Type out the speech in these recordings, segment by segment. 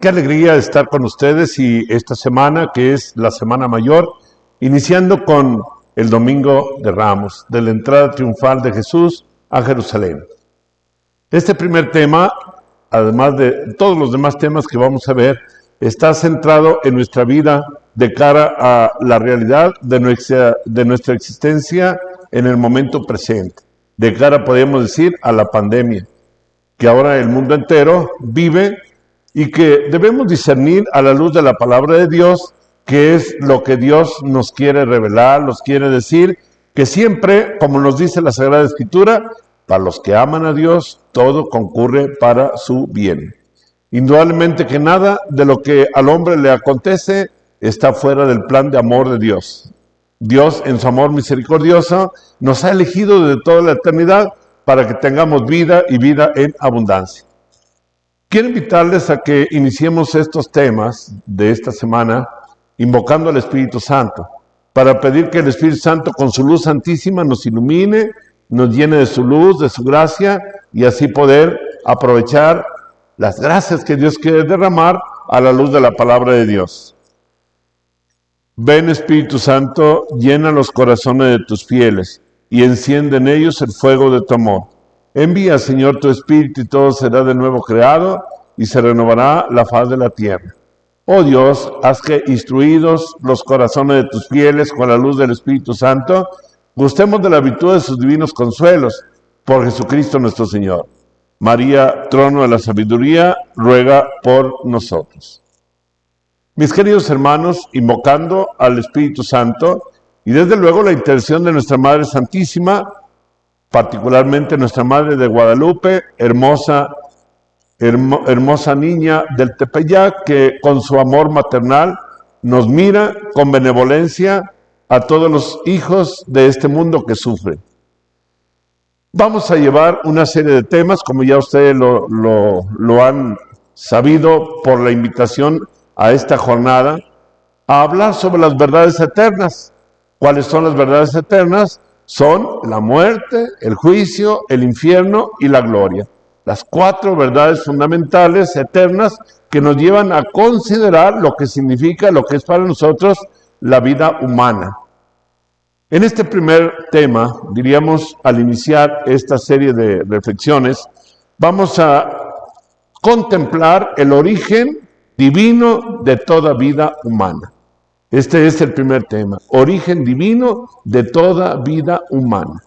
Qué alegría estar con ustedes y esta semana, que es la Semana Mayor, iniciando con el Domingo de Ramos, de la entrada triunfal de Jesús a Jerusalén. Este primer tema, además de todos los demás temas que vamos a ver, está centrado en nuestra vida de cara a la realidad de nuestra existencia en el momento presente, de cara, podemos decir, a la pandemia, que ahora el mundo entero vive y que debemos discernir a la luz de la palabra de Dios qué es lo que Dios nos quiere revelar, nos quiere decir, que siempre, como nos dice la Sagrada Escritura, para los que aman a Dios, todo concurre para su bien. Indudablemente que nada de lo que al hombre le acontece está fuera del plan de amor de Dios. Dios, en su amor misericordioso, nos ha elegido desde toda la eternidad para que tengamos vida y vida en abundancia. Quiero invitarles a que iniciemos estos temas de esta semana invocando al Espíritu Santo, para pedir que el Espíritu Santo con su luz santísima nos ilumine, nos llene de su luz, de su gracia, y así poder aprovechar las gracias que Dios quiere derramar a la luz de la palabra de Dios. Ven, Espíritu Santo, llena los corazones de tus fieles y enciende en ellos el fuego de tu amor. Envía, Señor, tu Espíritu y todo será de nuevo creado y se renovará la faz de la tierra. Oh Dios, haz que, instruidos los corazones de tus fieles con la luz del Espíritu Santo, gustemos de la virtud de sus divinos consuelos, por Jesucristo nuestro Señor. María, trono de la sabiduría, ruega por nosotros. Mis queridos hermanos, invocando al Espíritu Santo y desde luego la intercesión de nuestra Madre Santísima, particularmente nuestra Madre de Guadalupe, hermosa niña del Tepeyac, que con su amor maternal nos mira con benevolencia a todos los hijos de este mundo que sufren. Vamos a llevar una serie de temas, como ya ustedes lo han sabido por la invitación a esta jornada, a hablar sobre las verdades eternas. ¿Cuáles son las verdades eternas? Son la muerte, el juicio, el infierno y la gloria. Las 4 verdades fundamentales, eternas, que nos llevan a considerar lo que significa, lo que es para nosotros la vida humana. En este primer tema, diríamos, al iniciar esta serie de reflexiones, vamos a contemplar el origen divino de toda vida humana. Este es el primer tema, origen divino de toda vida humana.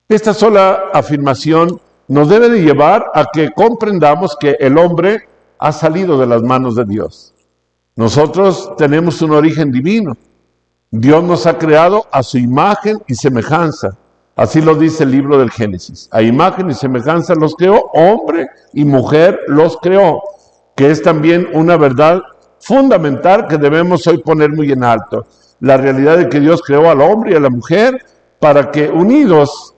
Esta sola afirmación nos debe de llevar a que comprendamos que el hombre ha salido de las manos de Dios. Nosotros tenemos un origen divino. Dios nos ha creado a su imagen y semejanza. Así lo dice el libro del Génesis. A imagen y semejanza los creó, hombre y mujer los creó, que es también una verdad fundamental que debemos hoy poner muy en alto. La realidad de que Dios creó al hombre y a la mujer para que unidos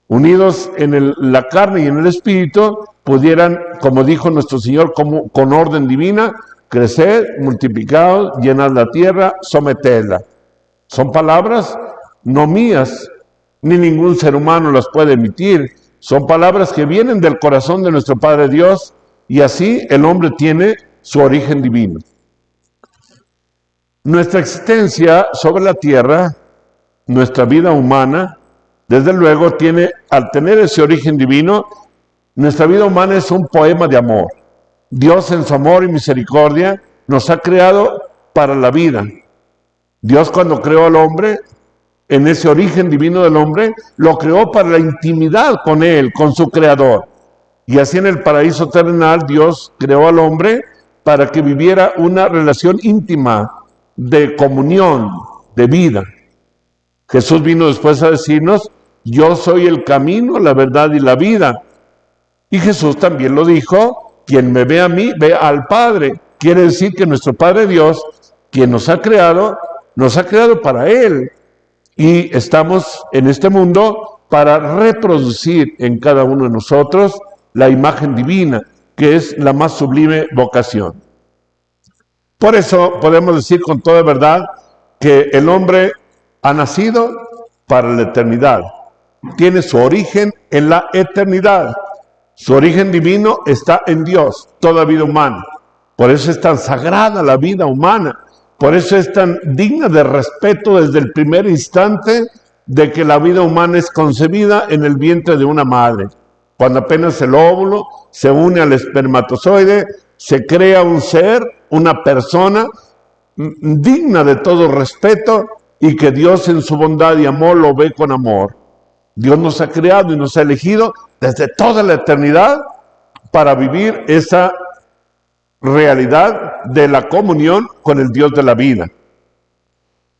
en la carne y en el espíritu, pudieran, como dijo nuestro Señor, con orden divina, crecer, multiplicar, llenar la tierra, someterla. Son palabras no mías, ni ningún ser humano las puede emitir. Son palabras que vienen del corazón de nuestro Padre Dios, y así el hombre tiene su origen divino. Nuestra existencia sobre la tierra, nuestra vida humana, desde luego al tener ese origen divino, nuestra vida humana es un poema de amor. Dios, en su amor y misericordia, nos ha creado para la vida. Dios, cuando creó al hombre, en ese origen divino del hombre, lo creó para la intimidad con él, con su creador. Y así en el paraíso terrenal, Dios creó al hombre para que viviera una relación íntima de comunión, de vida. Jesús vino después a decirnos: yo soy el camino, la verdad y la vida. Y Jesús también lo dijo: quien me ve a mí, ve al Padre. Quiere decir que nuestro Padre Dios, quien nos ha creado para Él. Y estamos en este mundo para reproducir en cada uno de nosotros la imagen divina, que es la más sublime vocación. Por eso podemos decir con toda verdad que el hombre ha nacido para la eternidad. Tiene su origen en la eternidad. Su origen divino está en Dios, toda vida humana. Por eso es tan sagrada la vida humana. Por eso es tan digna de respeto desde el primer instante de que la vida humana es concebida en el vientre de una madre. Cuando apenas el óvulo se une al espermatozoide, se crea un ser, una persona digna de todo respeto y que Dios en su bondad y amor lo ve con amor. Dios nos ha creado y nos ha elegido desde toda la eternidad para vivir esa realidad de la comunión con el Dios de la vida.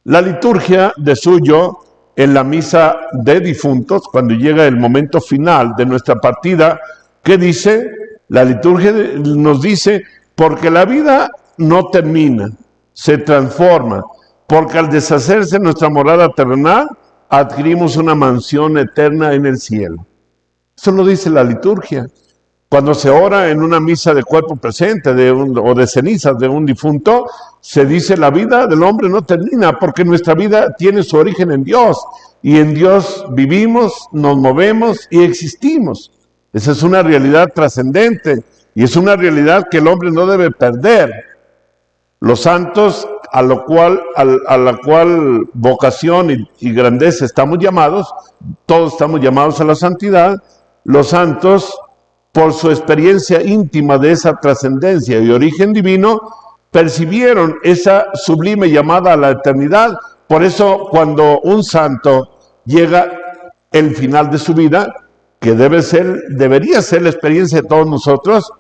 La liturgia de suyo en la misa de difuntos, cuando llega el momento final de nuestra partida, ¿qué dice? La liturgia nos dice, porque la vida no termina, se transforma, porque al deshacerse nuestra morada terrenal, adquirimos una mansión eterna en el cielo. Eso lo dice la liturgia. Cuando se ora en una misa de cuerpo presente o de cenizas de un difunto, se dice la vida del hombre no termina porque nuestra vida tiene su origen en Dios y en Dios vivimos, nos movemos y existimos. Esa es una realidad trascendente y es una realidad que el hombre no debe perder. Los santos a la cual vocación y grandeza estamos llamados, todos estamos llamados a la santidad. Los santos, por su experiencia íntima de esa trascendencia y origen divino, percibieron esa sublime llamada a la eternidad. Por eso, cuando un santo llega el final de su vida, que debería ser la experiencia de todos nosotros,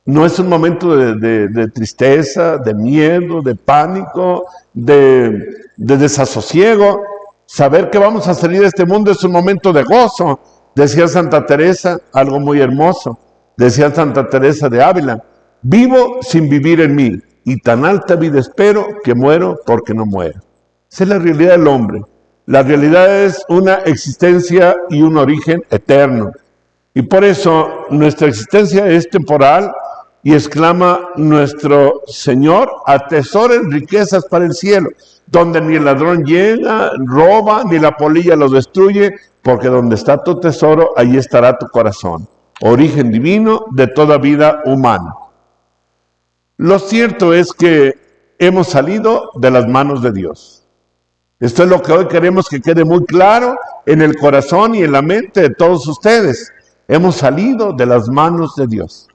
no es un momento de tristeza, de miedo, de pánico, de desasosiego. Saber que vamos a salir de este mundo es un momento de gozo. Decía Santa Teresa, algo muy hermoso, decía Santa Teresa de Ávila, vivo sin vivir en mí, y tan alta vida espero que muero porque no muero. Esa es la realidad del hombre. La realidad es una existencia y un origen eterno. Y por eso nuestra existencia es temporal y exclama nuestro Señor, atesoren riquezas para el cielo, donde ni el ladrón llega, roba, ni la polilla lo destruye, porque donde está tu tesoro, ahí estará tu corazón. Origen divino de toda vida humana. Lo cierto es que hemos salido de las manos de Dios. Esto es lo que hoy queremos que quede muy claro en el corazón y en la mente de todos ustedes. Hemos salido de las manos de Dios.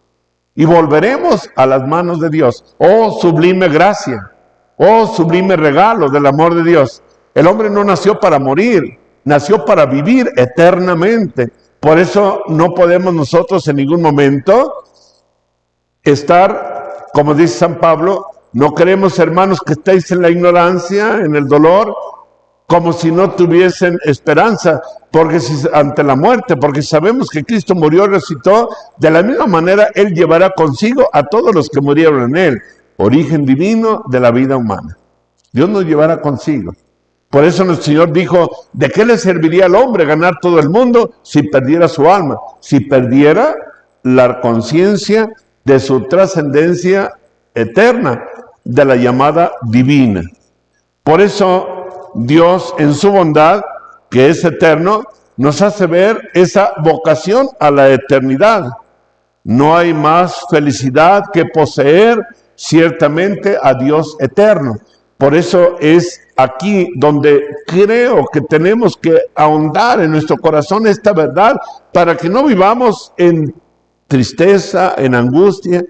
Y volveremos a las manos de Dios. Oh, sublime gracia. Oh, sublime regalo del amor de Dios. El hombre no nació para morir, nació para vivir eternamente. Por eso no podemos nosotros en ningún momento estar, como dice San Pablo, no queremos, hermanos, que estéis en la ignorancia, en el dolor, como si no tuviesen esperanza ante la muerte, porque sabemos que Cristo murió y resucitó. De la misma manera, Él llevará consigo a todos los que murieron en Él. Origen divino de la vida humana. Dios nos llevará consigo. Por eso nuestro Señor dijo, ¿de qué le serviría al hombre ganar todo el mundo si perdiera su alma? Si perdiera la conciencia de su trascendencia eterna, de la llamada divina. Por eso Dios, en su bondad, que es eterno, nos hace ver esa vocación a la eternidad. No hay más felicidad que poseer ciertamente a Dios eterno. Por eso es aquí donde creo que tenemos que ahondar en nuestro corazón esta verdad para que no vivamos en tristeza, en angustia.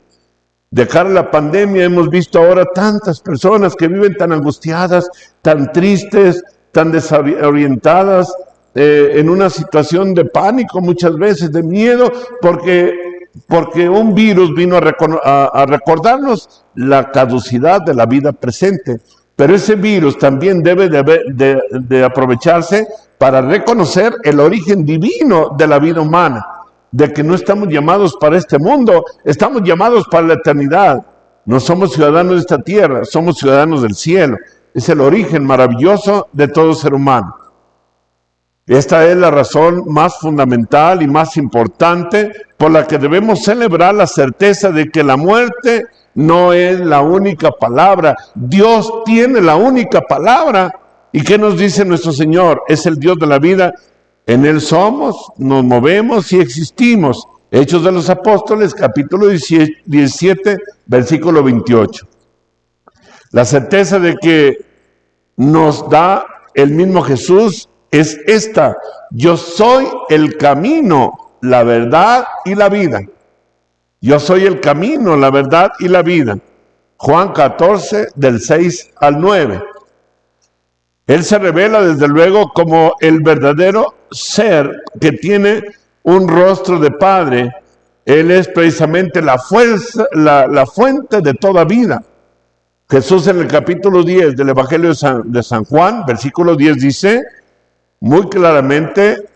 De cara a la pandemia hemos visto ahora tantas personas que viven tan angustiadas, tan tristes, tan desorientadas, en una situación de pánico muchas veces, de miedo, porque un virus vino a recordarnos la caducidad de la vida presente. Pero ese virus también debe de aprovecharse para reconocer el origen divino de la vida humana, de que no estamos llamados para este mundo, estamos llamados para la eternidad. No somos ciudadanos de esta tierra, somos ciudadanos del cielo. Es el origen maravilloso de todo ser humano. Esta es la razón más fundamental y más importante por la que debemos celebrar la certeza de que la muerte no es la única palabra. Dios tiene la única palabra. ¿Y qué nos dice nuestro Señor? Es el Dios de la vida. En Él somos, nos movemos y existimos. Hechos de los Apóstoles, capítulo 17, versículo 28. La certeza de que nos da el mismo Jesús es esta: yo soy el camino, la verdad y la vida. Yo soy el camino, la verdad y la vida. Juan 14, del 6 al 9. Él se revela desde luego como el verdadero ser que tiene un rostro de Padre. Él es precisamente la fuente de toda vida. Jesús en el capítulo 10 del Evangelio de San Juan, versículo 10 dice muy claramente: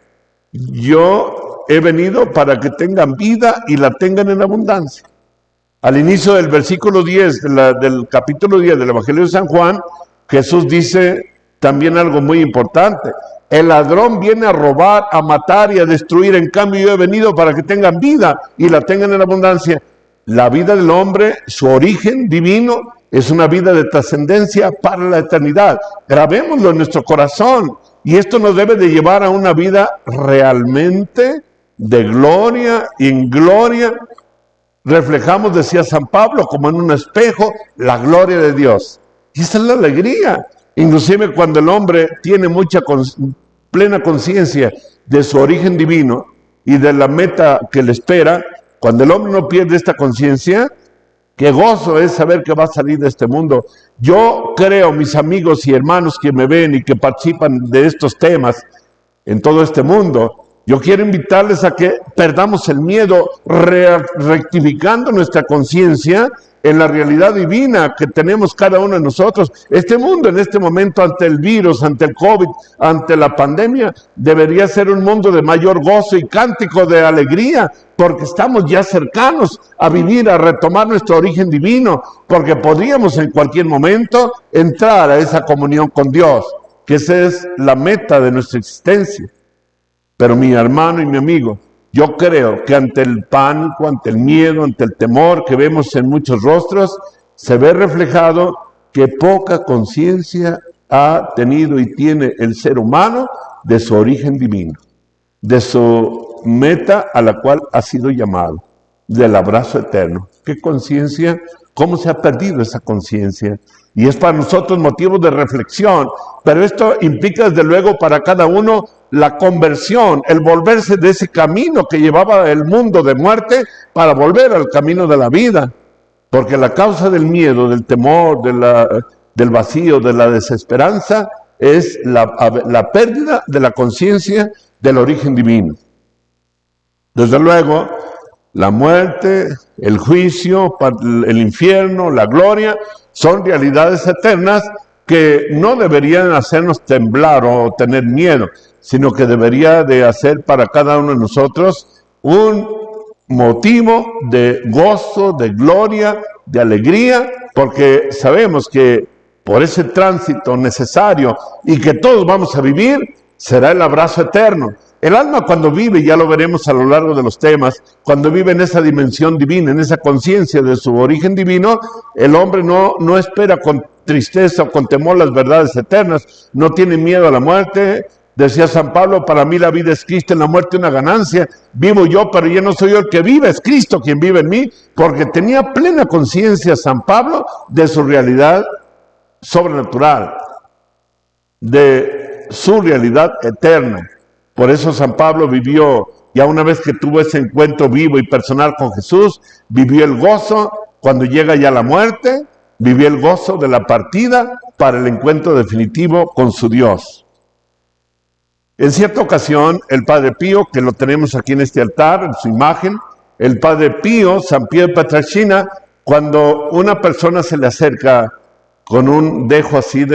yo he venido para que tengan vida y la tengan en abundancia. Al inicio del versículo 10 del capítulo 10 del Evangelio de San Juan, Jesús dice también algo muy importante: el ladrón viene a robar, a matar y a destruir, en cambio yo he venido para que tengan vida y la tengan en abundancia. La vida del hombre, su origen divino, es una vida de trascendencia para la eternidad. Grabémoslo en nuestro corazón, y esto nos debe de llevar a una vida realmente de gloria y en gloria. Reflejamos, decía San Pablo, como en un espejo, la gloria de Dios. Y esa es la alegría. Inclusive cuando el hombre tiene plena conciencia de su origen divino y de la meta que le espera, cuando el hombre no pierde esta conciencia, qué gozo es saber que va a salir de este mundo. Yo creo, mis amigos y hermanos que me ven y que participan de estos temas en todo este mundo, yo quiero invitarles a que perdamos el miedo, rectificando nuestra conciencia en la realidad divina que tenemos cada uno de nosotros. Este mundo en este momento, ante el virus, ante el COVID, ante la pandemia, debería ser un mundo de mayor gozo y cántico de alegría, porque estamos ya cercanos a vivir, a retomar nuestro origen divino, porque podríamos en cualquier momento entrar a esa comunión con Dios, que esa es la meta de nuestra existencia. Pero mi hermano y mi amigo, yo creo que ante el pánico, ante el miedo, ante el temor que vemos en muchos rostros, se ve reflejado que poca conciencia ha tenido y tiene el ser humano de su origen divino, de su meta a la cual ha sido llamado, del abrazo eterno. ¿Qué conciencia? ¿Cómo se ha perdido esa conciencia? Y es para nosotros motivo de reflexión, pero esto implica desde luego para cada uno la conversión, el volverse de ese camino que llevaba el mundo de muerte para volver al camino de la vida. Porque la causa del miedo, del temor, del vacío, de la desesperanza, es la pérdida de la conciencia del origen divino. Desde luego, la muerte, el juicio, el infierno, la gloria, son realidades eternas que no deberían hacernos temblar o tener miedo, sino que debería de hacer para cada uno de nosotros un motivo de gozo, de gloria, de alegría, porque sabemos que por ese tránsito necesario y que todos vamos a vivir, será el abrazo eterno. El alma cuando vive, ya lo veremos a lo largo de los temas, cuando vive en esa dimensión divina, en esa conciencia de su origen divino, el hombre no espera con tristeza o con temor las verdades eternas, no tiene miedo a la muerte. Decía San Pablo: para mí la vida es Cristo, en la muerte una ganancia. Vivo yo, pero ya no soy yo el que vive, es Cristo quien vive en mí, porque tenía plena conciencia San Pablo de su realidad sobrenatural, de su realidad eterna. Por eso San Pablo vivió, ya una vez que tuvo ese encuentro vivo y personal con Jesús, vivió el gozo cuando llega ya la muerte, vivió el gozo de la partida para el encuentro definitivo con su Dios. En cierta ocasión, el Padre Pío, que lo tenemos aquí en este altar, en su imagen, el Padre Pío, San Pío de Pietrelcina, cuando una persona se le acerca con un dejo así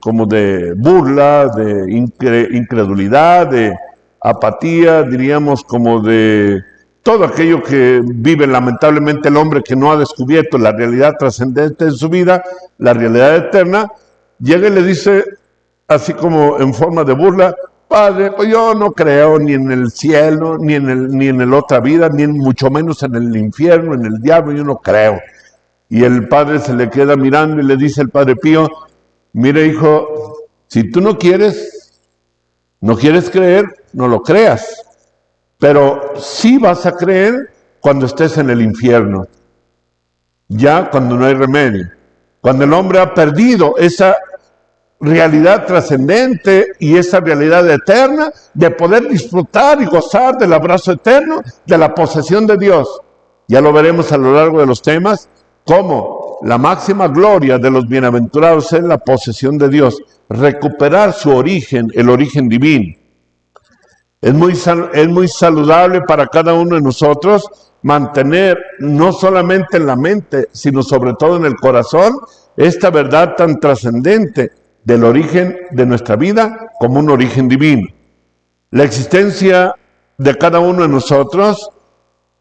como de burla, de incredulidad, de apatía, diríamos como de todo aquello que vive lamentablemente el hombre que no ha descubierto la realidad trascendente de su vida, la realidad eterna, llega y le dice, así como en forma de burla: Padre, pues yo no creo ni en el cielo, ni en la otra vida, ni mucho menos en el infierno, en el diablo, yo no creo. Y el padre se le queda mirando y le dice el Padre Pío: mire, hijo, si tú no quieres creer, no lo creas. pero sí vas a creer cuando estés en el infierno, ya cuando no hay remedio, cuando el hombre ha perdido esa realidad trascendente y esa realidad eterna de poder disfrutar y gozar del abrazo eterno, de la posesión de Dios. Ya lo veremos a lo largo de los temas, cómo la máxima gloria de los bienaventurados es la posesión de Dios, recuperar su origen, el origen divino. Es muy saludable para cada uno de nosotros mantener no solamente en la mente, sino sobre todo en el corazón, esta verdad tan trascendente del origen de nuestra vida como un origen divino. La existencia de cada uno de nosotros,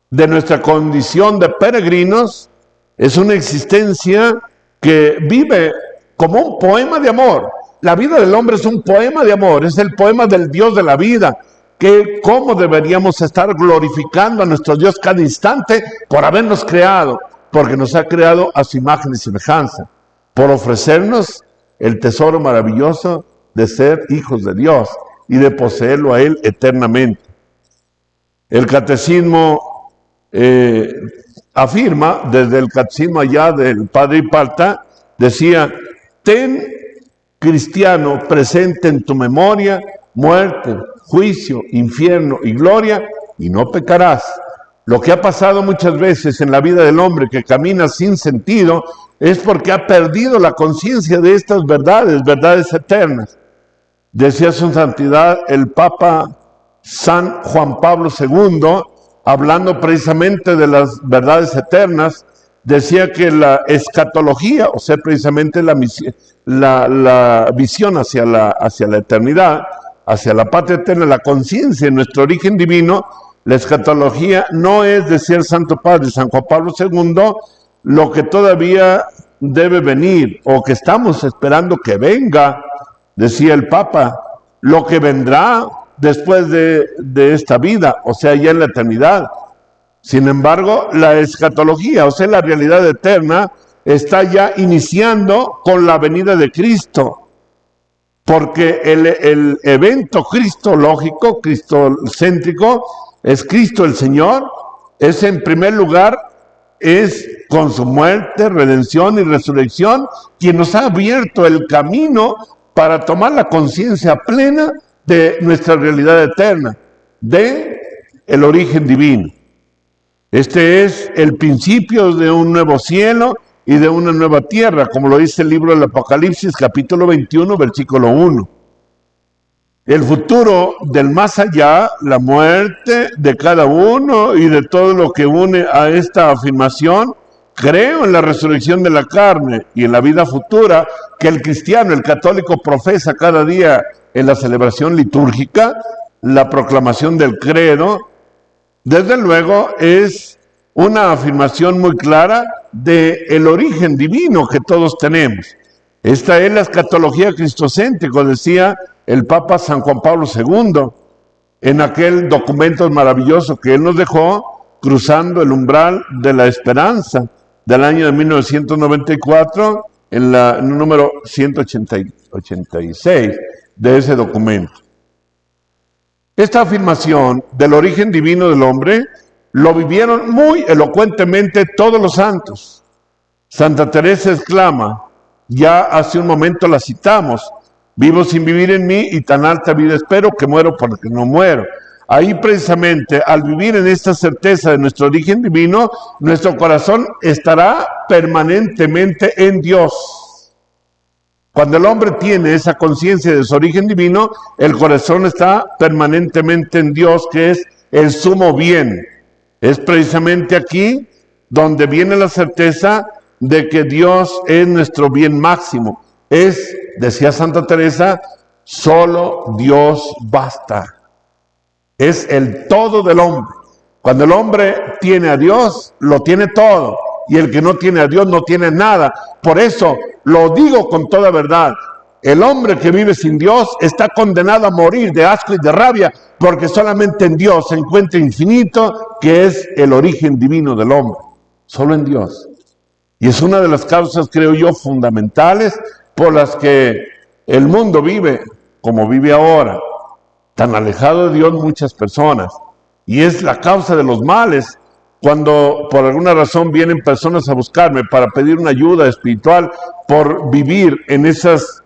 de nuestra condición de peregrinos, es una existencia que vive como un poema de amor. La vida del hombre es un poema de amor, es el poema del Dios de la vida, que cómo deberíamos estar glorificando a nuestro Dios cada instante por habernos creado, porque nos ha creado a su imagen y semejanza, por ofrecernos el tesoro maravilloso de ser hijos de Dios y de poseerlo a Él eternamente. El catecismo afirma, desde el catecismo allá del Padre Hipalta, decía: ten, cristiano, presente en tu memoria muerte, juicio, infierno y gloria, y no pecarás. Lo que ha pasado muchas veces en la vida del hombre que camina sin sentido es porque ha perdido la conciencia de estas verdades, verdades eternas. Decía su santidad el Papa San Juan Pablo II, hablando precisamente de las verdades eternas, decía que la escatología, o sea, precisamente la visión hacia la eternidad, hacia la patria eterna, la conciencia de nuestro origen divino, la escatología no es, decía el Santo Padre San Juan Pablo II, lo que todavía debe venir o que estamos esperando que venga, decía el Papa, lo que vendrá después de esta vida, o sea, ya en la eternidad. Sin embargo, la escatología, o sea, la realidad eterna, está ya iniciando con la venida de Cristo, porque el evento cristológico, cristocéntrico, es Cristo el Señor, es en primer lugar, es con su muerte, redención y resurrección, quien nos ha abierto el camino para tomar la conciencia plena de nuestra realidad eterna, de el origen divino. Este es el principio de un nuevo cielo y de una nueva tierra, como lo dice el libro del Apocalipsis, capítulo 21, versículo 1. El futuro del más allá, la muerte de cada uno y de todo lo que une a esta afirmación, creo en la resurrección de la carne y en la vida futura que el cristiano, el católico, profesa cada día en la celebración litúrgica, la proclamación del credo. Desde luego es una afirmación muy clara del origen divino que todos tenemos. Esta es la escatología cristocéntrica, decía el Papa San Juan Pablo II, en aquel documento maravilloso que él nos dejó, cruzando el umbral de la esperanza, del año de 1994, en el número 186 de ese documento. Esta afirmación del origen divino del hombre lo vivieron muy elocuentemente todos los santos. Santa Teresa exclama, ya hace un momento la citamos, vivo sin vivir en mí y tan alta vida espero que muero porque no muero. Ahí precisamente, al vivir en esta certeza de nuestro origen divino, nuestro corazón estará permanentemente en Dios. Cuando el hombre tiene esa conciencia de su origen divino, el corazón está permanentemente en Dios, que es el sumo bien. Es precisamente aquí donde viene la certeza de que Dios es nuestro bien máximo. Es, decía Santa Teresa, solo Dios basta. Es el todo del hombre. Cuando el hombre tiene a Dios, lo tiene todo. Y el que no tiene a Dios no tiene nada. Por eso lo digo con toda verdad. El hombre que vive sin Dios está condenado a morir de asco y de rabia, porque solamente en Dios se encuentra infinito, que es el origen divino del hombre. Solo en Dios. Y es una de las causas, creo yo, fundamentales por las que el mundo vive como vive ahora, tan alejado de Dios muchas personas. y es la causa de los males. Cuando por alguna razón vienen personas a buscarme para pedir una ayuda espiritual por vivir en esas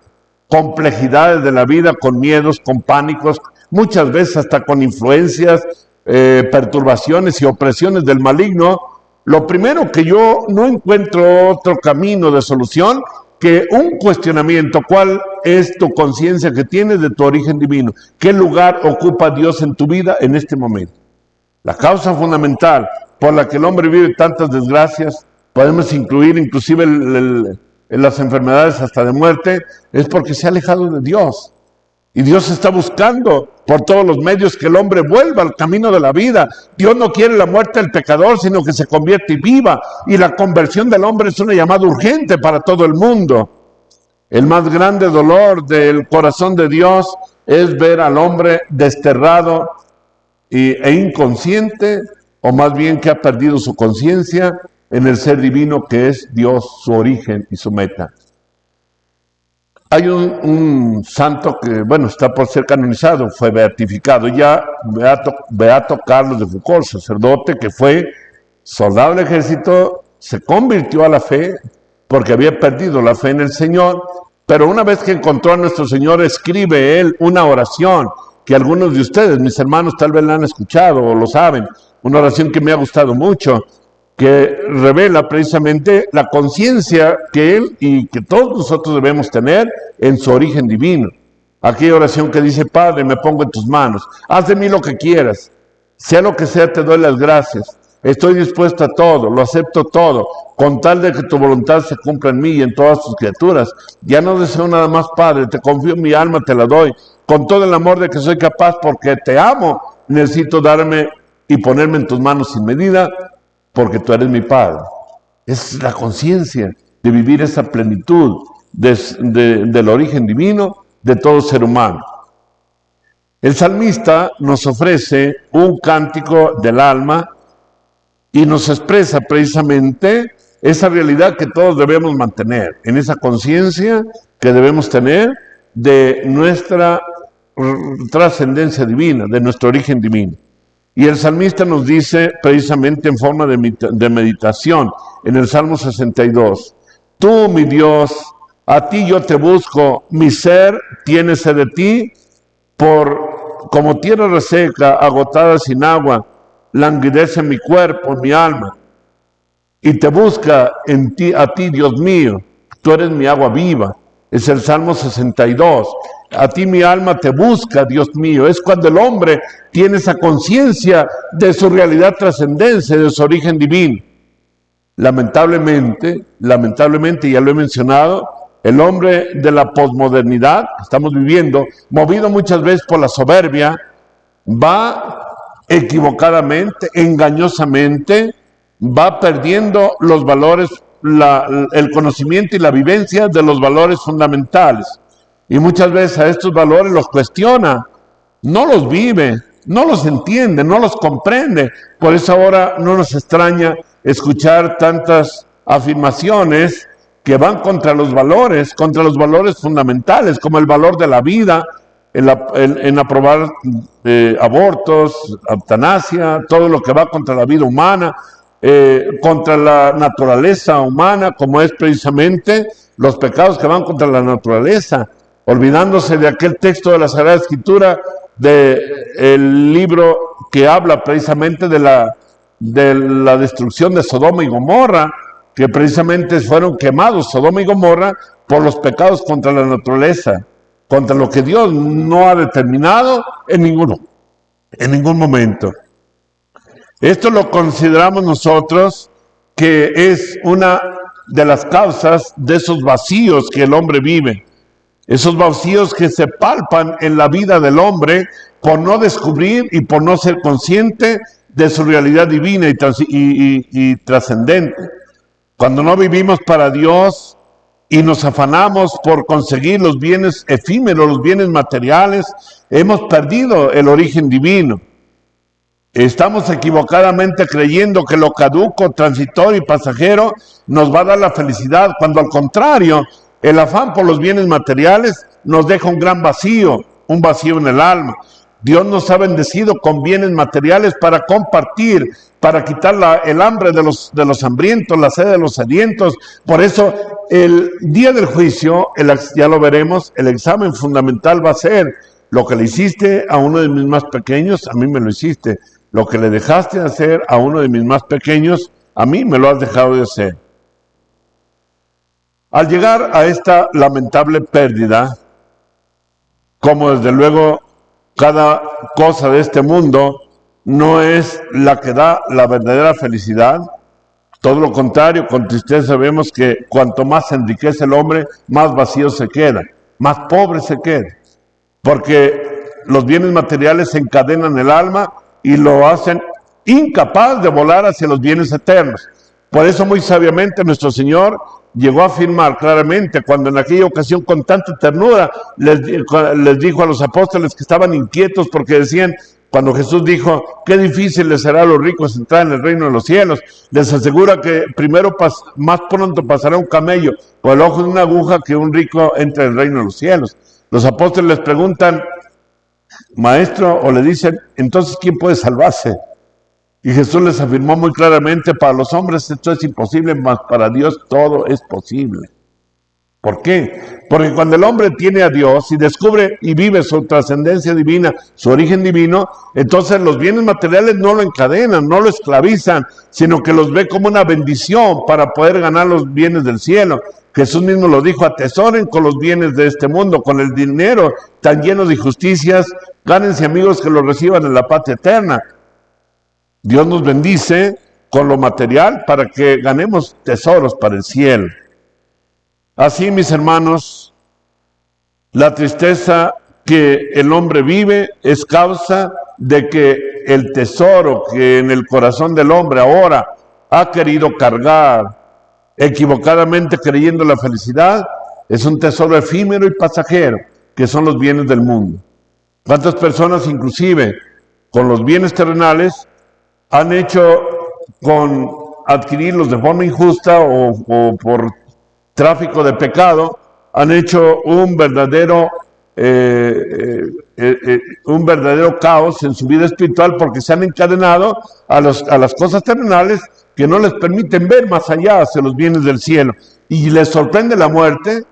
complejidades de la vida, con miedos, con pánicos, muchas veces hasta con influencias, perturbaciones y opresiones del maligno, lo primero que yo no encuentro otro camino de solución que un cuestionamiento. ¿Cuál es tu conciencia que tienes de tu origen divino? ¿Qué lugar ocupa Dios en tu vida en este momento? La causa fundamental por la que el hombre vive tantas desgracias, podemos incluir inclusive las enfermedades hasta de muerte, es porque se ha alejado de Dios. Y Dios está buscando por todos los medios que el hombre vuelva al camino de la vida. Dios no quiere la muerte del pecador, sino que se convierta y viva. Y la conversión del hombre es una llamada urgente para todo el mundo. El más grande dolor del corazón de Dios es ver al hombre desterrado e inconsciente, o más bien que ha perdido su conciencia en el ser divino que es Dios, su origen y su meta. Hay un santo que, bueno, está por ser canonizado, fue beatificado ya, Beato Carlos de Foucault, sacerdote que fue soldado del ejército, se convirtió a la fe porque había perdido la fe en el Señor, pero una vez que encontró a nuestro Señor, escribe él una oración que algunos de ustedes, mis hermanos, tal vez la han escuchado o lo saben, una oración que me ha gustado mucho, que revela precisamente la conciencia que él y que todos nosotros debemos tener en su origen divino. Aquella oración que dice: Padre, me pongo en tus manos, haz de mí lo que quieras, sea lo que sea, te doy las gracias, estoy dispuesto a todo, lo acepto todo, con tal de que tu voluntad se cumpla en mí y en todas tus criaturas. Ya no deseo nada más, Padre, te confío en mi alma, te la doy, con todo el amor de que soy capaz, porque te amo, necesito darme y ponerme en tus manos sin medida, porque tú eres mi Padre. Es la conciencia de vivir esa plenitud del origen divino de todo ser humano. El salmista nos ofrece un cántico del alma y nos expresa precisamente esa realidad que todos debemos mantener, en esa conciencia que debemos tener de nuestra trascendencia divina, de nuestro origen divino. Y el salmista nos dice precisamente en forma de meditación en el Salmo 62: Tú, mi Dios, a ti yo te busco, mi ser tiene sed de ti, como tierra reseca, agotada sin agua, languidece mi cuerpo, mi alma, y te busca a ti, Dios mío, tú eres mi agua viva. Es el Salmo 62. A ti mi alma te busca, Dios mío. Es cuando el hombre tiene esa conciencia de su realidad trascendencia, de su origen divino. Lamentablemente, ya lo he mencionado, el hombre de la posmodernidad que estamos viviendo, movido muchas veces por la soberbia, va equivocadamente, engañosamente, va perdiendo los valores, el conocimiento y la vivencia de los valores fundamentales. Y muchas veces a estos valores los cuestiona, no los vive, no los entiende, no los comprende. Por eso ahora no nos extraña escuchar tantas afirmaciones que van contra los valores fundamentales, como el valor de la vida, en aprobar abortos, eutanasia, todo lo que va contra la vida humana, contra la naturaleza humana, como es precisamente los pecados que van contra la naturaleza, olvidándose de aquel texto de la Sagrada Escritura, del libro que habla precisamente de la destrucción de Sodoma y Gomorra, que precisamente fueron quemados Sodoma y Gomorra por los pecados contra la naturaleza, contra lo que Dios no ha determinado en ningún momento. Esto lo consideramos nosotros que es una de las causas de esos vacíos que el hombre vive, esos vacíos que se palpan en la vida del hombre por no descubrir y por no ser consciente de su realidad divina y trascendente. Cuando no vivimos para Dios y nos afanamos por conseguir los bienes efímeros, los bienes materiales, hemos perdido el origen divino. Estamos equivocadamente creyendo que lo caduco, transitorio y pasajero nos va a dar la felicidad, cuando al contrario, el afán por los bienes materiales nos deja un gran vacío, un vacío en el alma. Dios nos ha bendecido con bienes materiales para compartir, para quitar el hambre de los hambrientos, la sed de los sedientos. Por eso, el día del juicio, ya lo veremos, el examen fundamental va a ser: lo que le hiciste a uno de mis más pequeños, a mí me lo hiciste. Lo que le dejaste de hacer a uno de mis más pequeños, a mí me lo has dejado de hacer. Al llegar a esta lamentable pérdida, como desde luego cada cosa de este mundo no es la que da la verdadera felicidad, todo lo contrario, con tristeza vemos que cuanto más se enriquece el hombre, más vacío se queda, más pobre se queda, porque los bienes materiales encadenan el alma y lo hacen incapaz de volar hacia los bienes eternos. Por eso muy sabiamente nuestro Señor llegó a afirmar claramente, cuando en aquella ocasión con tanta ternura les dijo a los apóstoles que estaban inquietos porque decían, cuando Jesús dijo, qué difícil les será a los ricos entrar en el reino de los cielos, les asegura que primero más pronto pasará un camello por el ojo de una aguja que un rico entre en el reino de los cielos. Los apóstoles les preguntan, maestro, o le dicen, entonces ¿quién puede salvarse? Y Jesús les afirmó muy claramente, para los hombres esto es imposible, mas para Dios todo es posible. ¿Por qué? Porque cuando el hombre tiene a Dios y descubre y vive su trascendencia divina, su origen divino, entonces los bienes materiales no lo encadenan, no lo esclavizan, sino que los ve como una bendición para poder ganar los bienes del cielo. Jesús mismo lo dijo, atesoren con los bienes de este mundo, con el dinero tan lleno de injusticias, gánense amigos que lo reciban en la patria eterna. Dios nos bendice con lo material para que ganemos tesoros para el cielo. Así, mis hermanos, la tristeza que el hombre vive es causa de que el tesoro que en el corazón del hombre ahora ha querido cargar, equivocadamente creyendo la felicidad, es un tesoro efímero y pasajero, que son los bienes del mundo. ¿Cuántas personas, inclusive, con los bienes terrenales, han hecho con adquirirlos de forma injusta o por tráfico de pecado, han hecho un verdadero caos en su vida espiritual porque se han encadenado a las cosas terrenales que no les permiten ver más allá hacia los bienes del cielo. Y les sorprende la muerte.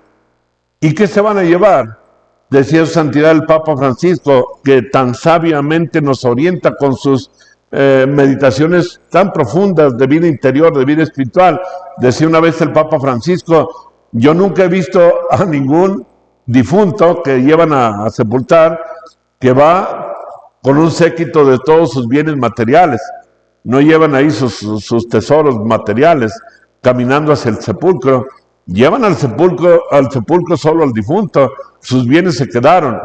¿Y qué se van a llevar? Decía su santidad el Papa Francisco, que tan sabiamente nos orienta con sus meditaciones tan profundas de vida interior, de vida espiritual. Decía una vez el Papa Francisco, yo nunca he visto a ningún difunto que llevan a sepultar que va con un séquito de todos sus bienes materiales. No llevan ahí sus tesoros materiales caminando hacia el sepulcro. Llevan al sepulcro solo al difunto. Sus bienes se quedaron.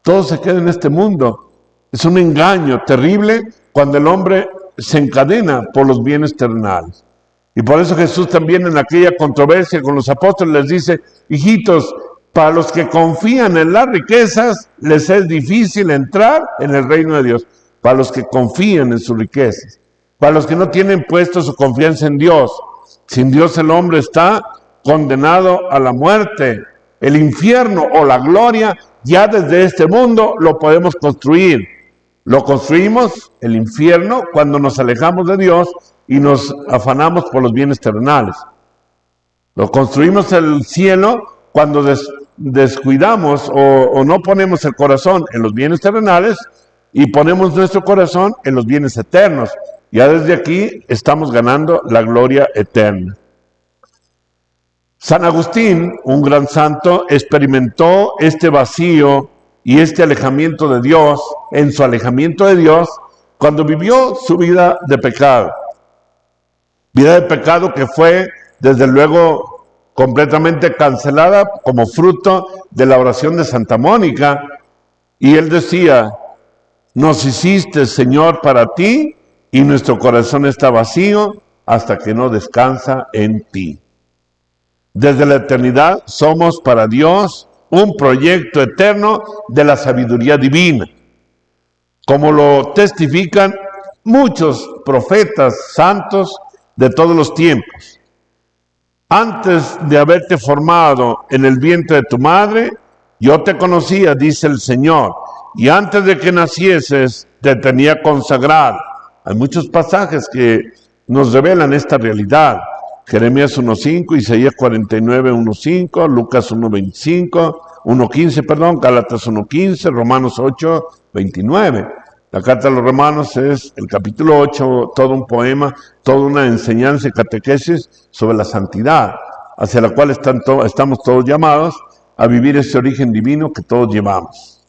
Todo se queda en este mundo. Es un engaño terrible cuando el hombre se encadena por los bienes terrenales. Y por eso Jesús también en aquella controversia con los apóstoles les dice, hijitos, para los que confían en las riquezas, les es difícil entrar en el reino de Dios. Para los que confían en sus riquezas. Para los que no tienen puesto su confianza en Dios. Sin Dios el hombre está condenado a la muerte. El infierno o la gloria ya desde este mundo lo podemos construir. Lo construimos, el infierno, cuando nos alejamos de Dios y nos afanamos por los bienes terrenales. Lo construimos el cielo cuando descuidamos o no ponemos el corazón en los bienes terrenales y ponemos nuestro corazón en los bienes eternos. Ya desde aquí estamos ganando la gloria eterna. San Agustín, un gran santo, experimentó este vacío y este alejamiento de Dios, en su alejamiento de Dios, cuando vivió su vida de pecado. Vida de pecado que fue, desde luego, completamente cancelada como fruto de la oración de Santa Mónica. Y él decía, nos hiciste, Señor, para ti, y nuestro corazón está vacío hasta que no descansa en ti. Desde la eternidad somos para Dios un proyecto eterno de la sabiduría divina, como lo testifican muchos profetas santos de todos los tiempos. Antes de haberte formado en el vientre de tu madre, yo te conocía, dice el Señor, y antes de que nacieses te tenía consagrado. Hay muchos pasajes que nos revelan esta realidad. Jeremías 1.5, Isaías 49.1.5, Lucas 1.15, Gálatas 1.15, Romanos 8.29. La carta a los Romanos es el capítulo 8, todo un poema, toda una enseñanza y catequesis sobre la santidad, hacia la cual estamos todos llamados a vivir ese origen divino que todos llevamos.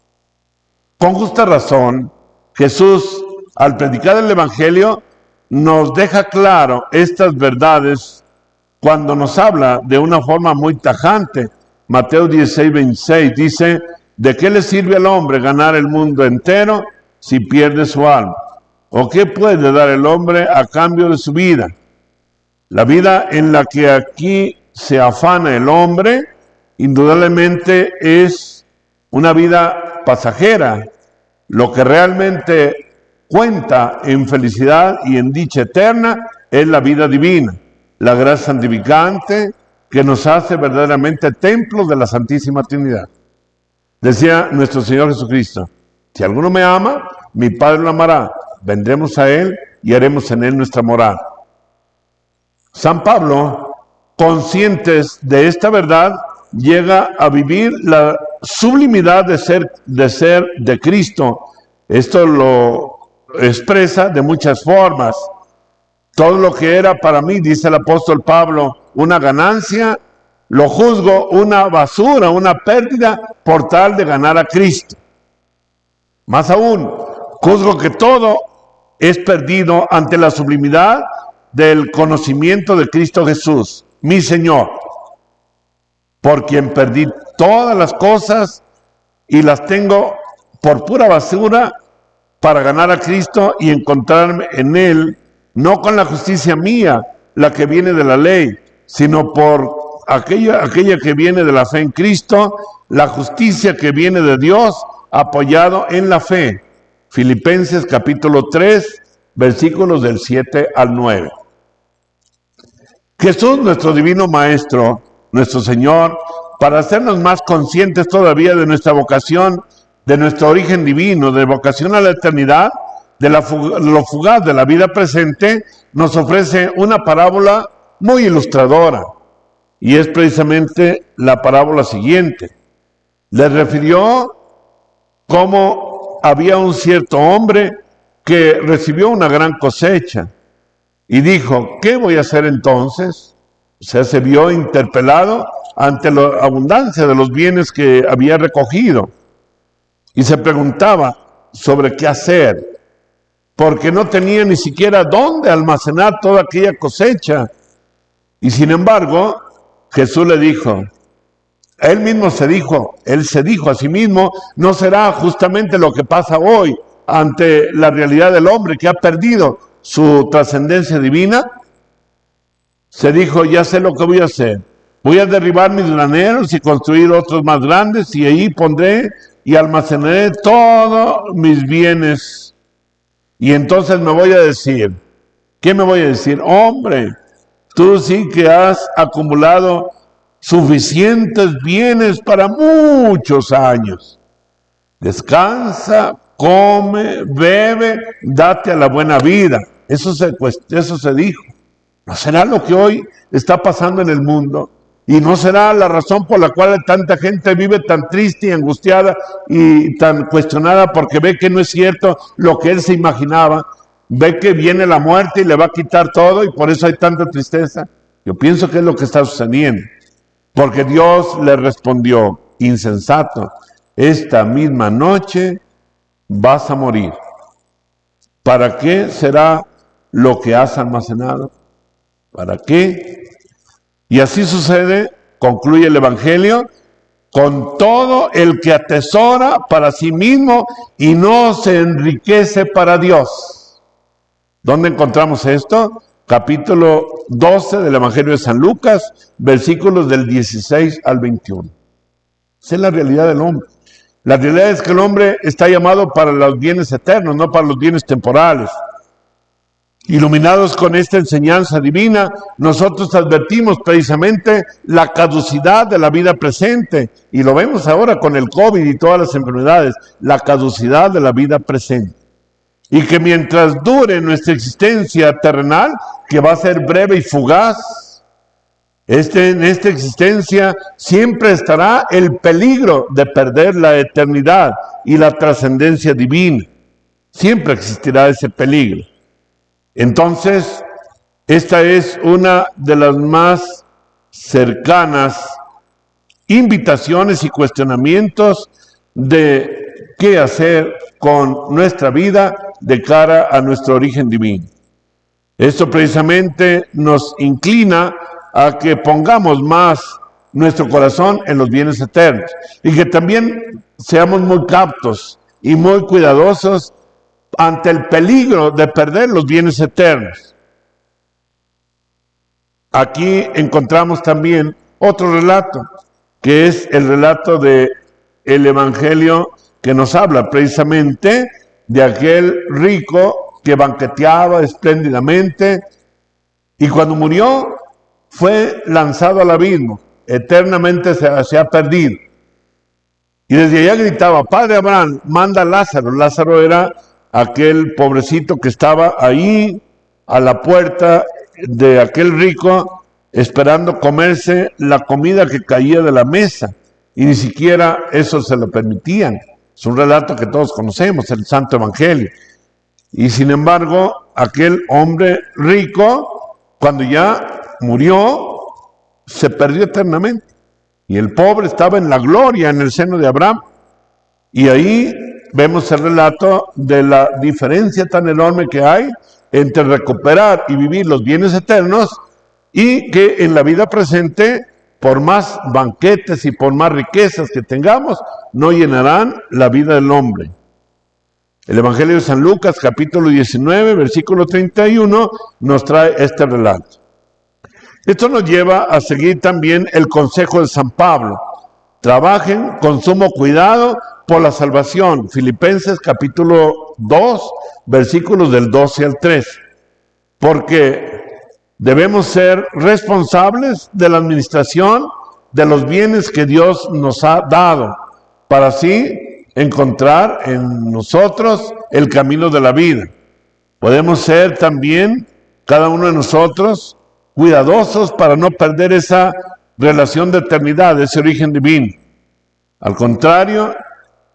Con justa razón, Jesús, al predicar el Evangelio, nos deja claro estas verdades cuando nos habla de una forma muy tajante. Mateo 16.26 dice: ¿de qué le sirve al hombre ganar el mundo entero si pierde su alma? ¿O qué puede dar el hombre a cambio de su vida? La vida en la que aquí se afana el hombre, indudablemente es una vida pasajera. Lo que realmente cuenta en felicidad y en dicha eterna es la vida divina, la gracia santificante que nos hace verdaderamente templos de la Santísima Trinidad. Decía nuestro Señor Jesucristo: si alguno me ama, mi Padre lo amará, vendremos a Él y haremos en Él nuestra morada. San Pablo, conscientes de esta verdad, llega a vivir la sublimidad de ser de Cristo. Esto lo expresa de muchas formas. Todo lo que era para mí, dice el apóstol Pablo, una ganancia, lo juzgo una basura, una pérdida, por tal de ganar a Cristo. Más aún, juzgo que todo es perdido ante la sublimidad del conocimiento de Cristo Jesús, mi Señor, por quien perdí todas las cosas y las tengo por pura basura para ganar a Cristo y encontrarme en Él, no con la justicia mía, la que viene de la ley, sino por aquella que viene de la fe en Cristo, la justicia que viene de Dios, apoyado en la fe. Filipenses capítulo 3, versículos del 7 al 9. Jesús, nuestro divino Maestro, nuestro Señor, para hacernos más conscientes todavía de nuestra vocación, de nuestro origen divino, de vocación a la eternidad, de lo fugaz de la vida presente, nos ofrece una parábola muy ilustradora, y es precisamente la parábola siguiente. Les refirió cómo había un cierto hombre que recibió una gran cosecha y dijo: ¿qué voy a hacer entonces? O sea, se vio interpelado ante la abundancia de los bienes que había recogido y se preguntaba sobre qué hacer, porque no tenía ni siquiera dónde almacenar toda aquella cosecha. Y sin embargo, Jesús le dijo, él se dijo a sí mismo: ¿no será justamente lo que pasa hoy ante la realidad del hombre que ha perdido su trascendencia divina? Se dijo: ya sé lo que voy a hacer. Voy a derribar mis graneros y construir otros más grandes, y ahí pondré y almacenaré todos mis bienes. Y entonces me voy a decir, ¿qué me voy a decir? Hombre, tú sí que has acumulado suficientes bienes para muchos años. Descansa, come, bebe, date a la buena vida. Eso se dijo. ¿No será lo que hoy está pasando en el mundo? ¿Y no será la razón por la cual tanta gente vive tan triste y angustiada y tan cuestionada porque ve que no es cierto lo que él se imaginaba? Ve que viene la muerte y le va a quitar todo y por eso hay tanta tristeza. Yo pienso que es lo que está sucediendo. Porque Dios le respondió: insensato, esta misma noche vas a morir. ¿Para qué será lo que has almacenado? ¿Para qué? Y así sucede, concluye el Evangelio, con todo el que atesora para sí mismo y no se enriquece para Dios. ¿Dónde encontramos esto? Capítulo 12 del Evangelio de San Lucas, versículos del 16 al 21. Esa es la realidad del hombre. La realidad es que el hombre está llamado para los bienes eternos, no para los bienes temporales. Iluminados con esta enseñanza divina, nosotros advertimos precisamente la caducidad de la vida presente, y lo vemos ahora con el COVID y todas las enfermedades, la caducidad de la vida presente. Y que mientras dure nuestra existencia terrenal, que va a ser breve y fugaz, en esta existencia siempre estará el peligro de perder la eternidad y la trascendencia divina. Siempre existirá ese peligro. Entonces, esta es una de las más cercanas invitaciones y cuestionamientos de qué hacer con nuestra vida de cara a nuestro origen divino. Esto precisamente nos inclina a que pongamos más nuestro corazón en los bienes eternos y que también seamos muy captos y muy cuidadosos ante el peligro de perder los bienes eternos. Aquí encontramos también otro relato, que es el relato del Evangelio que nos habla precisamente de aquel rico que banqueteaba espléndidamente y cuando murió fue lanzado al abismo, eternamente se ha perdido. Y desde allá gritaba: Padre Abraham, manda a Lázaro. Lázaro era aquel pobrecito que estaba ahí a la puerta de aquel rico esperando comerse la comida que caía de la mesa, y ni siquiera eso se lo permitían. Es un relato que todos conocemos, el Santo Evangelio. Y sin embargo, aquel hombre rico, cuando ya murió, se perdió eternamente. Y el pobre estaba en la gloria en el seno de Abraham. Y ahí vemos el relato de la diferencia tan enorme que hay entre recuperar y vivir los bienes eternos y que en la vida presente, por más banquetes y por más riquezas que tengamos, no llenarán la vida del hombre. El Evangelio de San Lucas, capítulo 19, versículo 31, nos trae este relato. Esto nos lleva a seguir también el consejo de San Pablo. Trabajen con sumo cuidado por la salvación. Filipenses capítulo 2, versículos del 12 al 13. Porque debemos ser responsables de la administración de los bienes que Dios nos ha dado, para así encontrar en nosotros el camino de la vida. Podemos ser también, cada uno de nosotros, cuidadosos para no perder esa relación de eternidad, ese origen divino. Al contrario,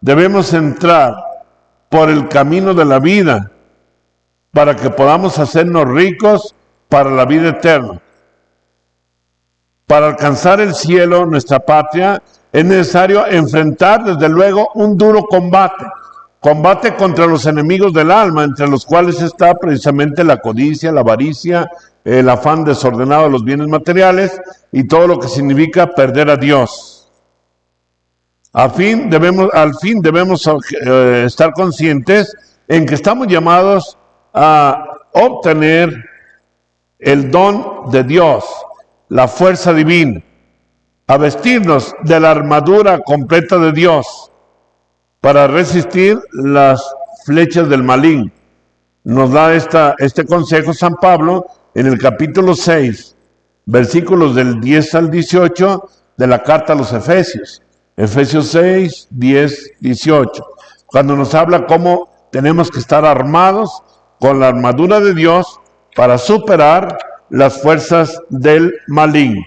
debemos entrar por el camino de la vida para que podamos hacernos ricos para la vida eterna. Para alcanzar el cielo, nuestra patria, es necesario enfrentar desde luego un duro combate. Combate contra los enemigos del alma, entre los cuales está precisamente la codicia, la avaricia, el afán desordenado de los bienes materiales y todo lo que significa perder a Dios. Al fin debemos estar conscientes en que estamos llamados a obtener el don de Dios, la fuerza divina, a vestirnos de la armadura completa de Dios para resistir las flechas del maligno. Nos da este consejo San Pablo en el capítulo 6, versículos del 10 al 18 de la carta a los Efesios. Efesios 6, 10, 18. Cuando nos habla cómo tenemos que estar armados con la armadura de Dios para superar las fuerzas del maligno.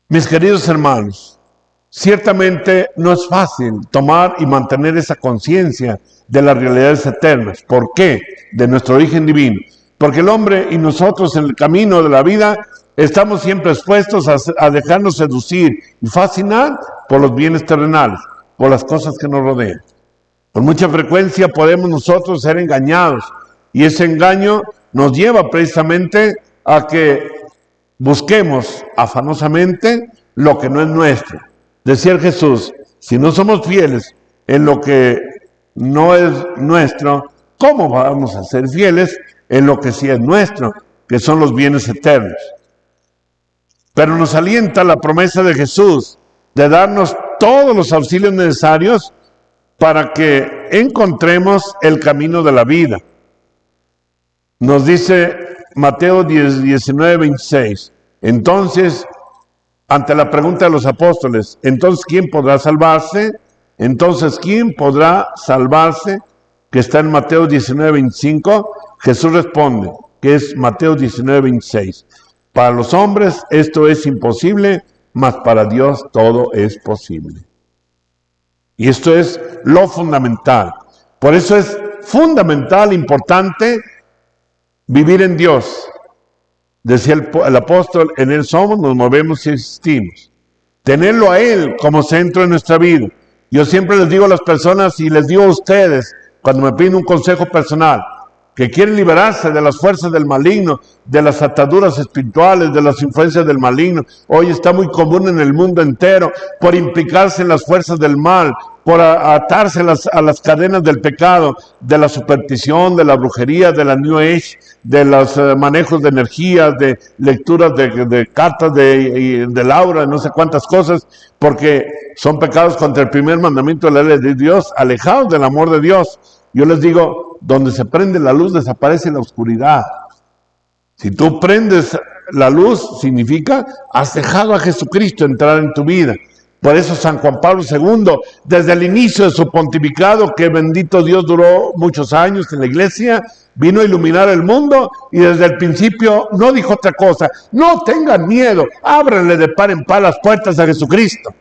Mis queridos hermanos, ciertamente no es fácil tomar y mantener esa conciencia de las realidades eternas. ¿Por qué? De nuestro origen divino. Porque el hombre y nosotros en el camino de la vida estamos siempre expuestos a dejarnos seducir y fascinar por los bienes terrenales, por las cosas que nos rodean. Con mucha frecuencia podemos nosotros ser engañados y ese engaño nos lleva precisamente a que busquemos afanosamente lo que no es nuestro. Decía Jesús, si no somos fieles en lo que no es nuestro, ¿cómo vamos a ser fieles en lo que sí es nuestro, que son los bienes eternos? Pero nos alienta la promesa de Jesús de darnos todos los auxilios necesarios para que encontremos el camino de la vida. Nos dice Mateo 19, 26. Entonces, ante la pregunta de los apóstoles, entonces, ¿quién podrá salvarse? Entonces, ¿quién podrá salvarse? Que está en Mateo 19, 25. Jesús responde, que es Mateo 19, 26. Para los hombres esto es imposible, mas para Dios todo es posible. Y esto es lo fundamental. Por eso es fundamental, importante, vivir en Dios. Decía el apóstol, en Él somos, nos movemos y existimos. Tenerlo a Él como centro de nuestra vida. Yo siempre les digo a las personas y les digo a ustedes, cuando me piden un consejo personal, que quieren liberarse de las fuerzas del maligno, de las ataduras espirituales, de las influencias del maligno. Hoy está muy común en el mundo entero por implicarse en las fuerzas del mal, por atarse a las cadenas del pecado, de la superstición, de la brujería, de la New Age, de los manejos de energías, de lecturas de cartas de Laura, no sé cuántas cosas, porque son pecados contra el primer mandamiento de la ley de Dios, alejados del amor de Dios. Yo les digo, donde se prende la luz desaparece la oscuridad. Si tú prendes la luz, significa has dejado a Jesucristo entrar en tu vida. Por eso San Juan Pablo II, desde el inicio de su pontificado, que bendito Dios duró muchos años en la iglesia, vino a iluminar el mundo y desde el principio no dijo otra cosa. No tengan miedo, ábranle de par en par las puertas a Jesucristo.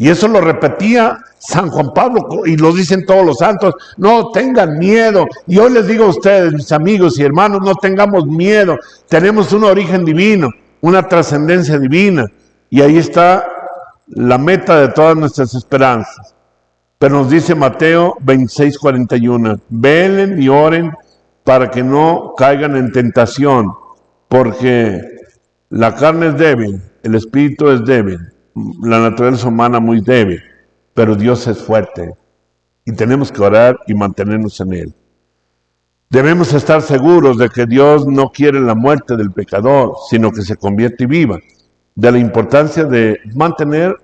Y eso lo repetía San Juan Pablo y lo dicen todos los santos. No tengan miedo. Y hoy les digo a ustedes, mis amigos y hermanos, no tengamos miedo. Tenemos un origen divino, una trascendencia divina. Y ahí está la meta de todas nuestras esperanzas. Pero nos dice Mateo 26, 41. Velen y oren para que no caigan en tentación, porque la carne es débil, el espíritu es débil. La naturaleza humana muy débil, pero Dios es fuerte y tenemos que orar y mantenernos en Él. Debemos estar seguros de que Dios no quiere la muerte del pecador, sino que se convierte y viva. De la importancia de mantener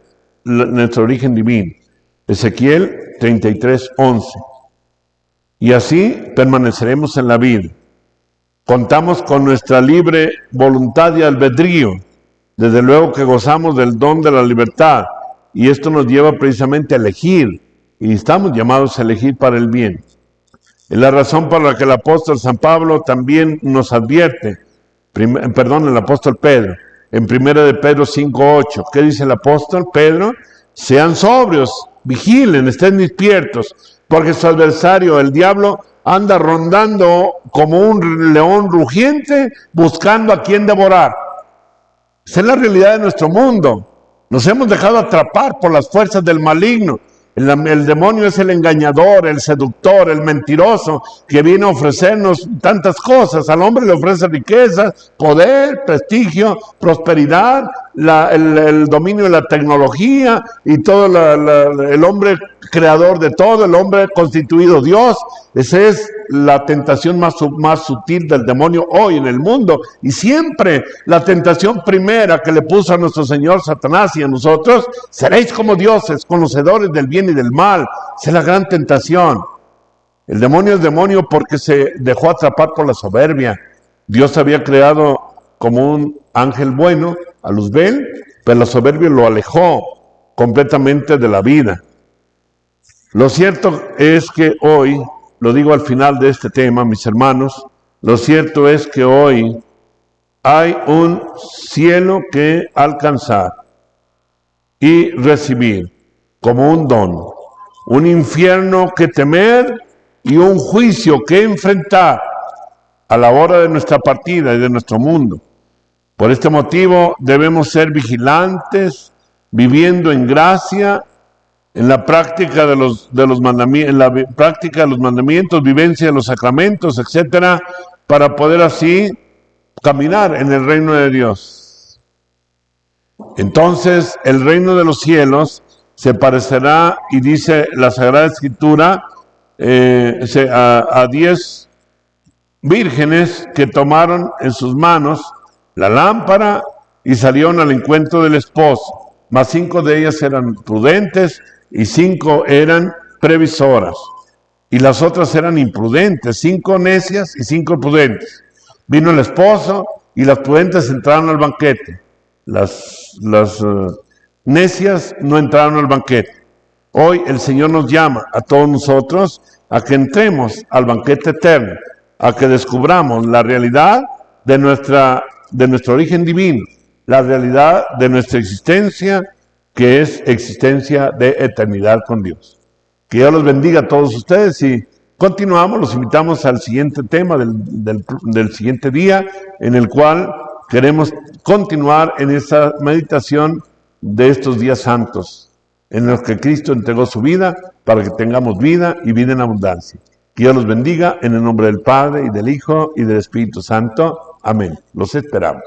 nuestro origen divino. Ezequiel 33, 11. Y así permaneceremos en la vida. Contamos con nuestra libre voluntad y albedrío. Desde luego que gozamos del don de la libertad y esto nos lleva precisamente a elegir y estamos llamados a elegir para el bien. Es la razón por la que el apóstol San Pablo también nos advierte, el apóstol Pedro, en 1 de Pedro 5:8. ¿Qué dice el apóstol Pedro? Sean sobrios, vigilen, estén despiertos, porque su adversario, el diablo, anda rondando como un león rugiente buscando a quien devorar. Esa es la realidad de nuestro mundo. Nos hemos dejado atrapar por las fuerzas del maligno. El demonio es el engañador, el seductor, el mentiroso, que viene a ofrecernos tantas cosas. Al hombre le ofrece riquezas, poder, prestigio, prosperidad, el dominio de la tecnología y todo el hombre creador de todo, el hombre constituido Dios. Esa es la tentación más sutil del demonio hoy en el mundo. Y siempre la tentación primera que le puso a nuestro Señor Satanás y a nosotros: seréis como dioses, conocedores del bien y del mal. Esa es la gran tentación. El demonio es demonio porque se dejó atrapar por la soberbia. Dios había creado como un ángel bueno a Luzbel, pero la soberbia lo alejó completamente de la vida. Lo cierto es que hoy, lo digo al final de este tema, mis hermanos, lo cierto es que hoy hay un cielo que alcanzar y recibir como un don, un infierno que temer y un juicio que enfrentar a la hora de nuestra partida y de nuestro mundo. Por este motivo debemos ser vigilantes, viviendo en gracia, en la práctica de los mandamientos, vivencia de los sacramentos, etcétera, para poder así caminar en el reino de Dios. Entonces, el reino de los cielos se parecerá, y dice la Sagrada Escritura, a 10 vírgenes que tomaron en sus manos la lámpara y salieron al encuentro del esposo. Mas 5 de ellas eran prudentes y 5 eran previsoras. y las otras eran imprudentes, 5 necias y 5 prudentes. Vino el esposo y las prudentes entraron al banquete. Las necias no entraron al banquete. Hoy el Señor nos llama a todos nosotros a que entremos al banquete eterno, a que descubramos la realidad de nuestro origen divino, la realidad de nuestra existencia, que es existencia de eternidad con Dios. Que Dios los bendiga a todos ustedes y continuamos, los invitamos al siguiente tema del siguiente día, en el cual queremos continuar en esta meditación de estos días santos, en los que Cristo entregó su vida para que tengamos vida y vida en abundancia. Que Dios los bendiga en el nombre del Padre, y del Hijo, y del Espíritu Santo. Amén. Los esperamos.